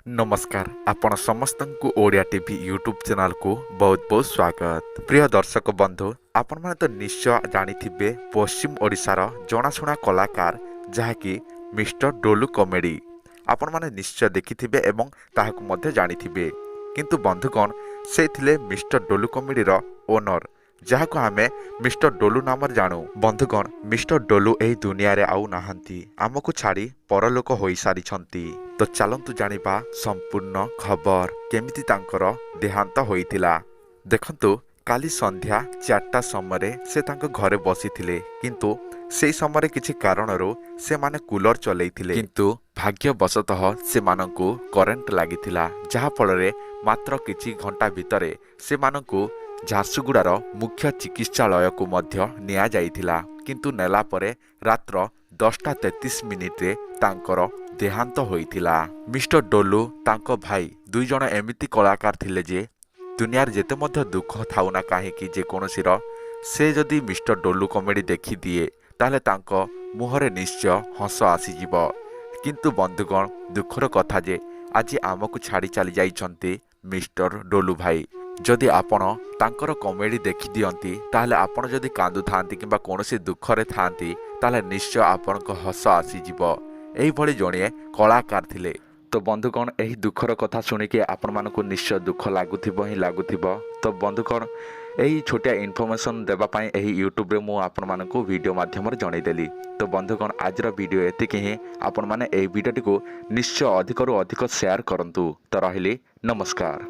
नमस्कार आपण समस्तଙ୍କୁ Odia TV YouTube channel को बहुत बहुत स्वागत। प्रिय दर्शक बंधु आपण माने तो निश्चय जानिथिबे पश्चिम ओडिशार जनाशुना कलाकार जहाँकि मिस्टर डोलू कॉमेडी आपण माने निश्चय देखिथिबे एवं ताहाकु मध्ये जानिथिबे। किंतु बंधुगण से थिले मिस्टर डोलू कॉमेडीर ओनर जहाँको आमे मिस्टर डोलू नाम जानू। बंधुगण मिस्टर डोलू एही दुनिया रे आउ नाहंती, आमको छाड़ी परलोक होई सारिछंती। तो चलंतु जानिबा संपूर्ण खबर केमिति तांकर देहांत होइतिला। देखंतु काली संध्या 4टा समय से तांको घरे बसिथिले, किंतु से समय किछि कारणरू से माने कूलर चलैथिले, किंतु भाग्यवशतः से मानकु करेंट लागिथिला, जहा फଳରେ मात्र किछि घंटा भितरे से मानकु झारसुगुड़ार मुख्य चिकित्सालय को मध्य निया जाइथिला। किंतु नेला परे रात्र 10:33 रे तांकर देहांत होइथिला। मिस्टर डोलू तांको भाई दुई जण एमिति कलाकार थिले जे दुनियार जेते मध्य दुख थाउ ना काहेकि जे कोनोसीर से जदि मिस्टर डोलू कॉमेडी देखि दिए ताले तांको मुहरे निश्चय हस आसीजिब। किंतु बंधुगण दुखर कथा जे आज आमको छाड़ी चली जाइछंती मिस्टर डोलू भाई। जदि आपण तांकर कॉमेडी देखि दियंती ताले आपण जदि कांदु थांती किंबा कोनोसी दुखरे थांती ताले निश्चय आपनको हस आसीजिब। एही भली जणिए कलाकार थिले। तो बंधुगण एही दुखर कथा सुनिके आपण मानकु निश्चय दुख लागुथिबो ही लागुथिबो। तो बंधुगण एही छोटिया इन्फॉर्मेशन देबा पई एही यूट्यूब रे मु आपण मानकु वीडियो माध्यम रे जणै देली। तो बंधुगण आजर वीडियो एतिके ही। आपण माने एही वीडियोटी को निश्चय अधिकरु अधिक शेयर करंतु। तो रहिली नमस्कार।